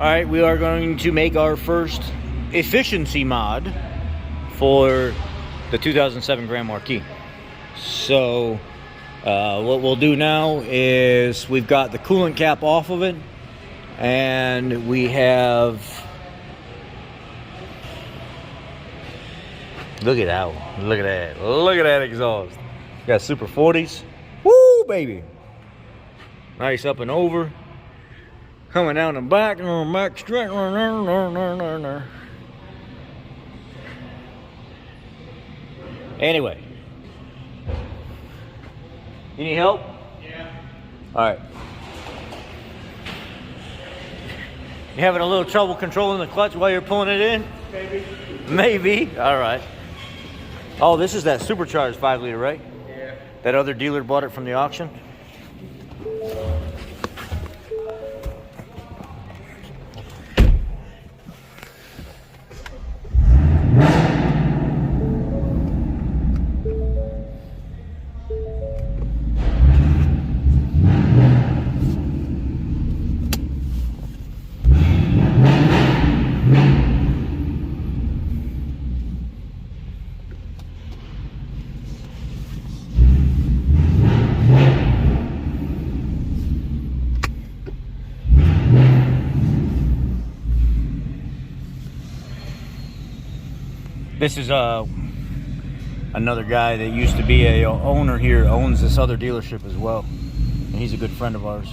All right, we are going to make our first efficiency mod for the 2007 Grand Marquis. So what we'll do now is we've got the coolant cap off of it, and we have, look at that exhaust. Got Super 40s. Woo, baby. Nice up and over. Coming down the back, straight. Anyway. You need help? Yeah. Alright. You having a little trouble controlling the clutch while you're pulling it in? Maybe. Alright. Oh, this is that supercharged 5-liter, right? Yeah. That other dealer bought it from the auction? This is another guy that used to be a owner here, owns this other dealership as well, and he's a good friend of ours.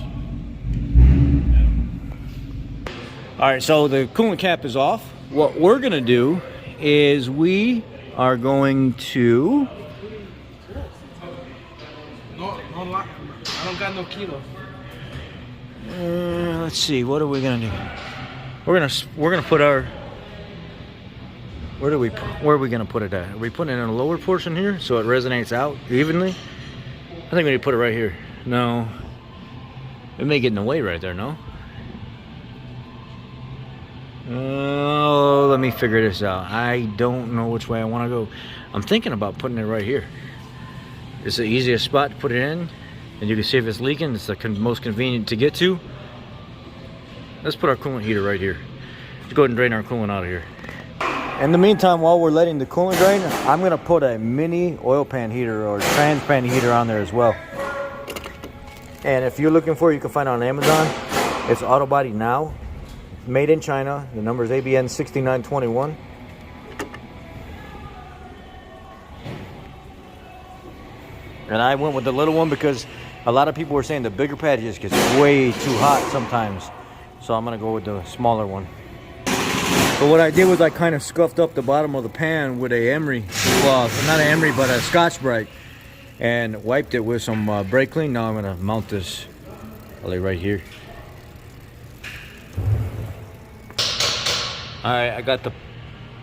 All right, so the coolant cap is off. What we're gonna do is we are going to I don't got no kilo. Let's see, what are we gonna do? We're gonna put our, where are we gonna put it at? Are we putting it in a lower portion here so it resonates out evenly? I think we need to put it right here. No, it may get in the way right there. No. Oh, let me figure this out. I don't know which way I want to go. I'm thinking about putting it right here. It's the easiest spot to put it in, and you can see if it's leaking. It's the most convenient to get to. Let's put our coolant heater right here. Let's go ahead and drain our coolant out of here. In the meantime, while we're letting the coolant drain, I'm going to put a mini oil pan heater or trans pan heater on there as well. And if you're looking for it, you can find it on Amazon. It's Auto Body Now, made in China. The number is ABN 6921. And I went with the little one because a lot of people were saying the bigger pad just gets way too hot sometimes. So I'm going to go with the smaller one. But what I did was I kind of scuffed up the bottom of the pan with a emery cloth, not an emery, but a Scotch-Brite, and wiped it with some brake clean. Now I'm gonna mount this right here. All right, I got the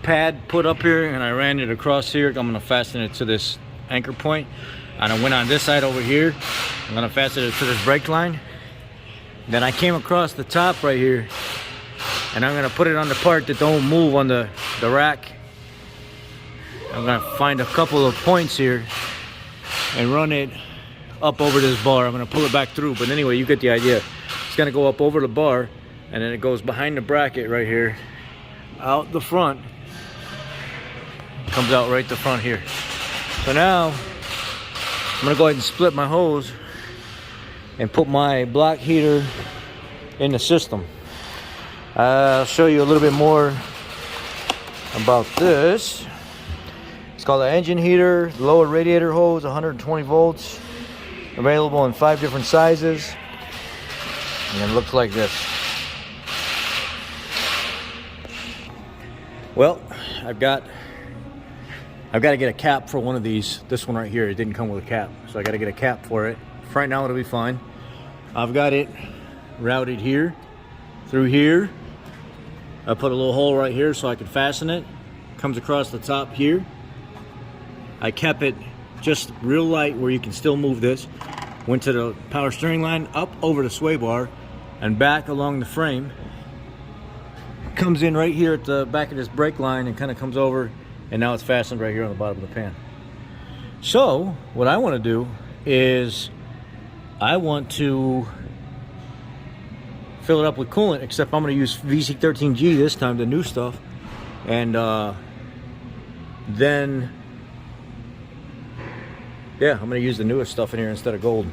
pad put up here and I ran it across here. I'm gonna fasten it to this anchor point, and I went on this side over here. I'm gonna fasten it to this brake line. Then I came across the top right here, and I'm gonna put it on the part that don't move on the rack. I'm gonna find a couple of points here and run it up over this bar. I'm gonna pull it back through, but anyway, you get the idea. It's gonna go up over the bar, and then it goes behind the bracket right here, out the front, comes out right the front here. So now, I'm gonna go ahead and split my hose and put my block heater in the system. I'll show you a little bit more about this. It's called an engine heater, lower radiator hose, 120 volts, available in 5 different sizes, and it looks like this. Well, I've got to get a cap for one of these. This one right here, it didn't come with a cap, so I got to get a cap for it. For right now, it'll be fine. I've got it routed here, through here. I put a little hole right here so I could fasten it. Comes across the top here. I kept it just real light where you can still move this. Went to the power steering line, up over the sway bar, and back along the frame. Comes in right here at the back of this brake line and kind of comes over, and now it's fastened right here on the bottom of the pan. So what I want to do is I want to fill it up with coolant, except I'm going to use VC13G this time, the new stuff. And then, yeah, I'm going to use the newest stuff in here instead of gold.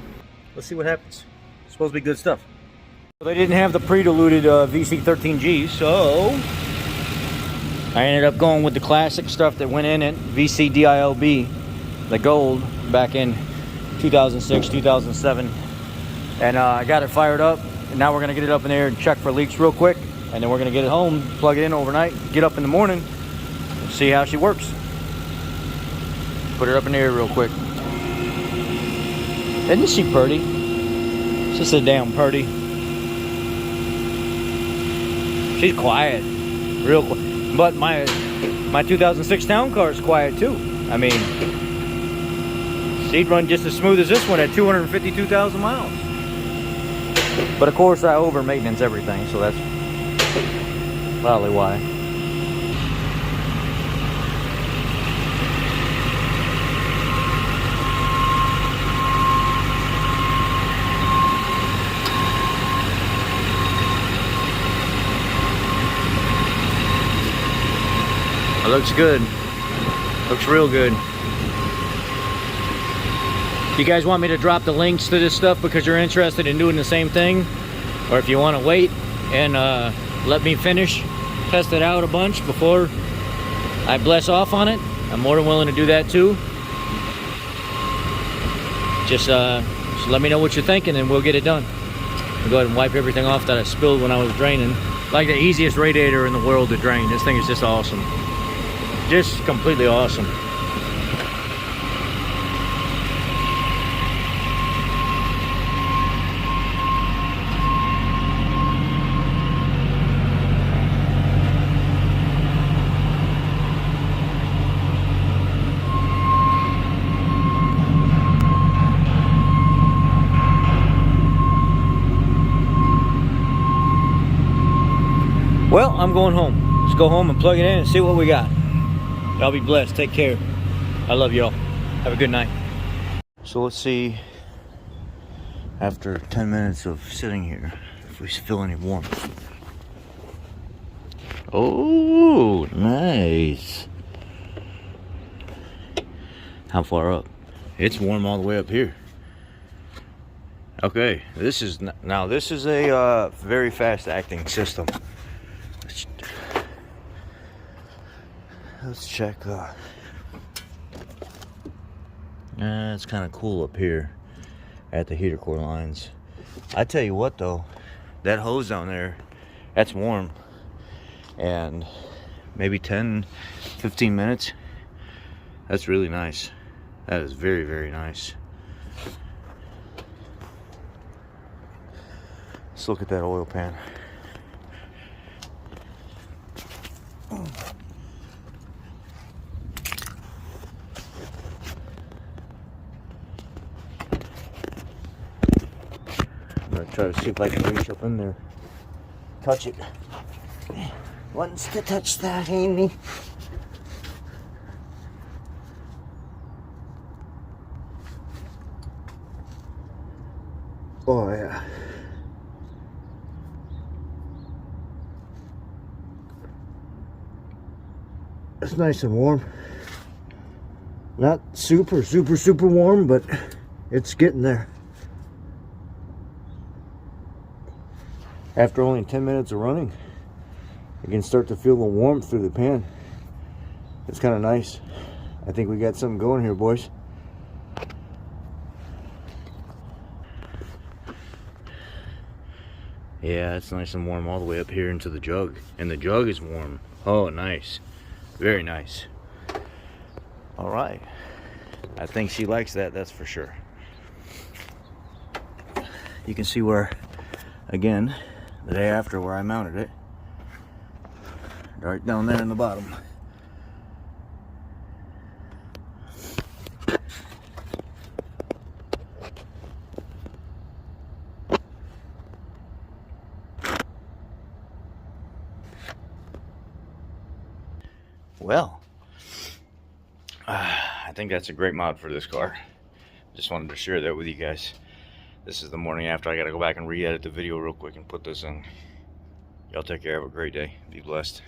Let's see what happens. It's supposed to be good stuff. They didn't have the pre-diluted VC13G, so I ended up going with the classic stuff that went in it, VCDILB, the gold, back in 2006, 2007. And I got it fired up, and now we're going to get it up in there and check for leaks real quick. And then we're going to get it home, plug it in overnight, get up in the morning, see how she works. Put her up in the air real quick. Isn't she pretty? She's just a damn pretty. She's quiet, real quiet. But my 2006 town car is quiet too. I mean, she'd run just as smooth as this one at 252,000 miles. But of course, I over maintenance everything, so that's probably why. It looks good. Looks real good. If you guys want me to drop the links to this stuff because you're interested in doing the same thing, or if you want to wait and let me finish, test it out a bunch before I bless off on it, I'm more than willing to do that too. Just let me know what you're thinking and we'll get it done. I'll go ahead and wipe everything off that I spilled when I was draining. Like the easiest radiator in the world to drain. This thing is just awesome. Just completely awesome. Well, I'm going home. Let's go home and plug it in and see what we got. Y'all be blessed. Take care. I love y'all. Have a good night. So let's see, after 10 minutes of sitting here, if we feel any warmth. Oh, nice. How far up? It's warm all the way up here. Okay, this is a very fast acting system. Let's check. It's kind of cool up here at the heater core lines. I tell you what though, that hose down there, that's warm. And maybe 10-15 minutes, that's really nice. That is very, very nice. Let's look at that oil pan. Try to see if I can reach up in there. Touch it. Wants to touch that, Amy. Oh yeah. It's nice and warm. Not super warm, but it's getting there. After only 10 minutes of running, you can start to feel the warmth through the pan. It's kind of nice. I think we got something going here, boys. Yeah, it's nice and warm all the way up here into the jug. And the jug is warm. Oh, nice. Very nice. All right. I think she likes that, that's for sure. You can see where, again, the day after where I mounted it, right down there in the bottom. Well, I think that's a great mod for this car. Just wanted to share that with you guys. This is the morning after. I gotta go back and re-edit the video real quick and put this in. Y'all take care. Have a great day. Be blessed.